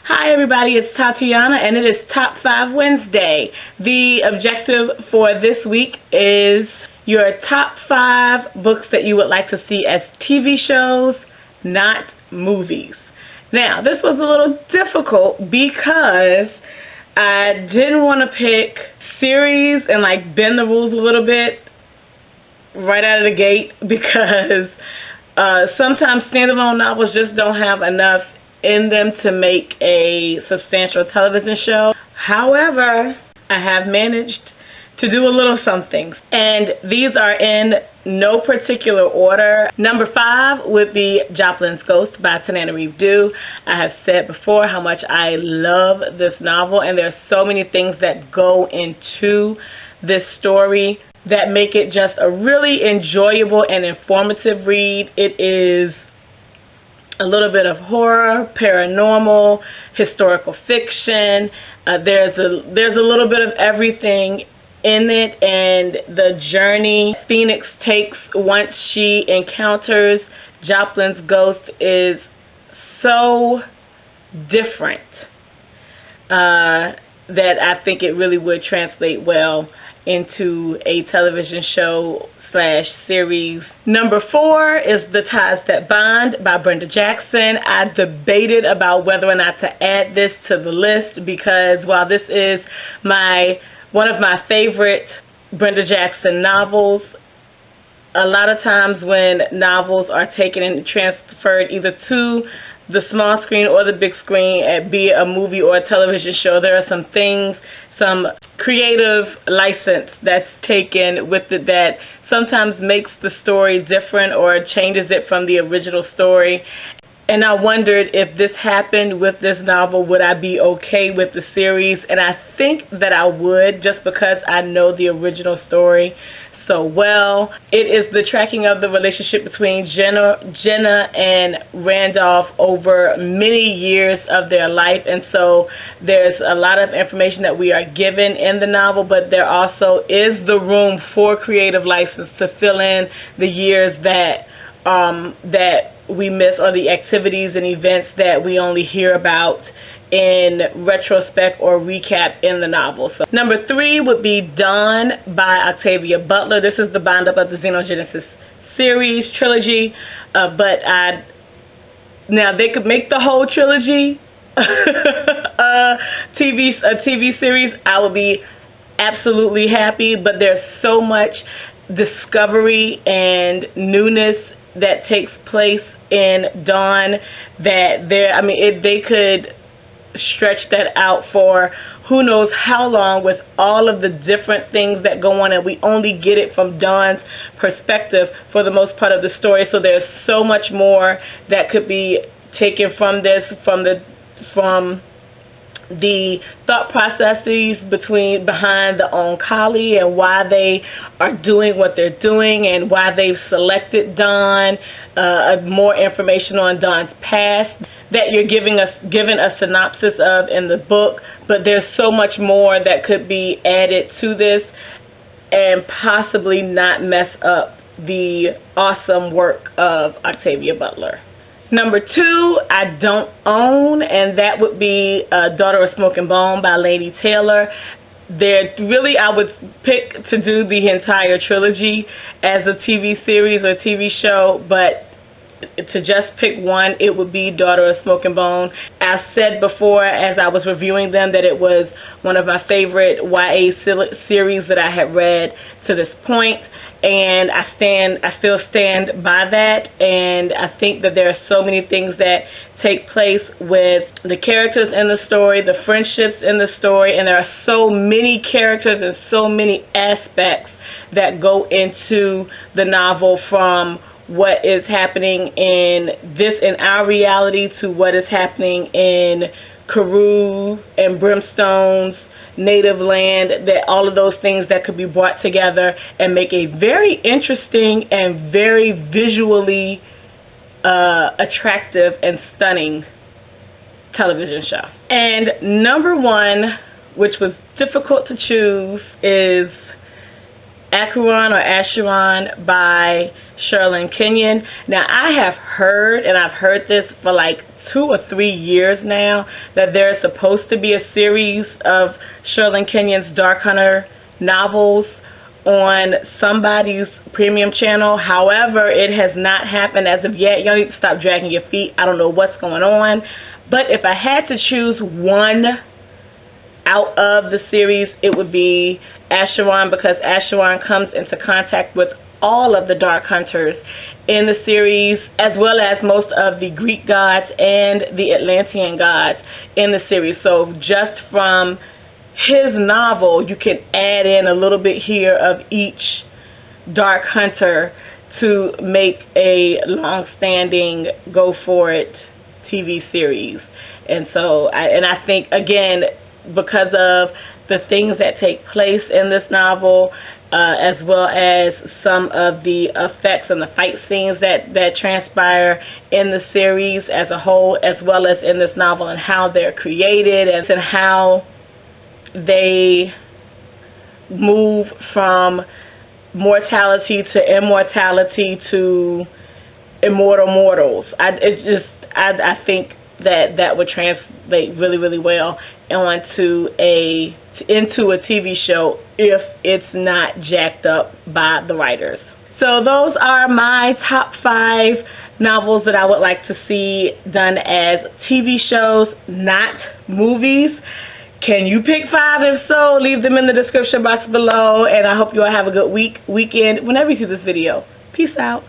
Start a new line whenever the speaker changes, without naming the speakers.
Hi everybody, it's Tatiana and it is Top 5 Wednesday. The objective for this week is your top 5 books that you would like to see as TV shows, not movies. Now, this was a little difficult because I didn't want to pick series and bend the rules a little bit right out of the gate because sometimes standalone novels just don't have enough in them to make a substantial television show. However, I have managed to do a little something, and these are in no particular order. Number 5 would be Joplin Coast by Tanana Reeve. I have said before how much I love this novel, and there's so many things that go into this story that make it just a really enjoyable and informative read. It is a little bit of horror, paranormal, historical fiction. There's a little bit of everything in it, and the journey Phoenix takes once she encounters Joplin's ghost is so different that I think it really would translate well into a television show / series. Number 4 is The Ties That Bond by Brenda Jackson. I debated about whether or not to add this to the list because while this is one of my favorite Brenda Jackson novels, a lot of times when novels are taken and transferred either to the small screen or the big screen, be it a movie or a television show, there are some creative license that's taken with it that sometimes makes the story different or changes it from the original story. And I wondered if this happened with this novel, would I be okay with the series? And I think that I would, just because I know the original story so well. It is the tracking of the relationship between Jenna and Randolph over many years of their life, and so there's a lot of information that we are given in the novel, but there also is the room for creative license to fill in the years that we miss, or the activities and events that we only hear about in retrospect or recap in the novel. So, number 3 would be Dawn by Octavia Butler. This is the bind-up of the Xenogenesis series trilogy, but now they could make the whole trilogy a TV series. I would be absolutely happy, but there's so much discovery and newness that takes place in Dawn that they could stretch that out for who knows how long with all of the different things that go on, and we only get it from Dawn's perspective for the most part of the story. So there's so much more that could be taken from this, from the thought processes behind the Oankali and why they are doing what they're doing and why they've selected Dawn, more information on Dawn's past that you're given a synopsis of in the book, but there's so much more that could be added to this and possibly not mess up the awesome work of Octavia Butler. Number 2, I don't own, and that would be Daughter of Smoke and Bone by Laini Taylor. I would pick to do the entire trilogy as a TV series or TV show, but to just pick one, it would be Daughter of Smoke and Bone. I said before, as I was reviewing them, that it was one of my favorite YA series that I had read to this point, and I still stand by that. And I think that there are so many things that take place with the characters in the story, the friendships in the story, and there are so many characters and so many aspects that go into the novel, from what is happening in our reality to what is happening in Carew and Brimstone's native land, that all of those things that could be brought together and make a very interesting and very visually attractive and stunning television show. And number 1, which was difficult to choose, is Acheron by Shalon. Now, I have heard, and I've heard this for 2 or 3 years now that there's supposed to be a series of Shalon Kenyon's Dark Hunter novels on somebody's premium channel. However, it has not happened as of yet. Y'all need to stop dragging your feet. I don't know what's going on. But if I had to choose one out of the series, it would be Shalon, because Shalon comes into contact with all of the Dark Hunters in the series, as well as most of the Greek gods and the Atlantean gods in the series. So just from his novel, you can add in a little bit here of each Dark Hunter to make a long-standing go-for-it TV series. And so, I think, again, because of the things that take place in this novel, as well as some of the effects and the fight scenes that transpire in the series as a whole, as well as in this novel, and how they're created and how they move from mortality to immortality to immortal mortals. I think that would translate really, really well into a TV show if it's not jacked up by the writers. So those are my top 5 novels that I would like to see done as TV shows, not movies. Can you pick 5? If so, leave them in the description box below, and I hope you all have a good weekend whenever you see this video. Peace out.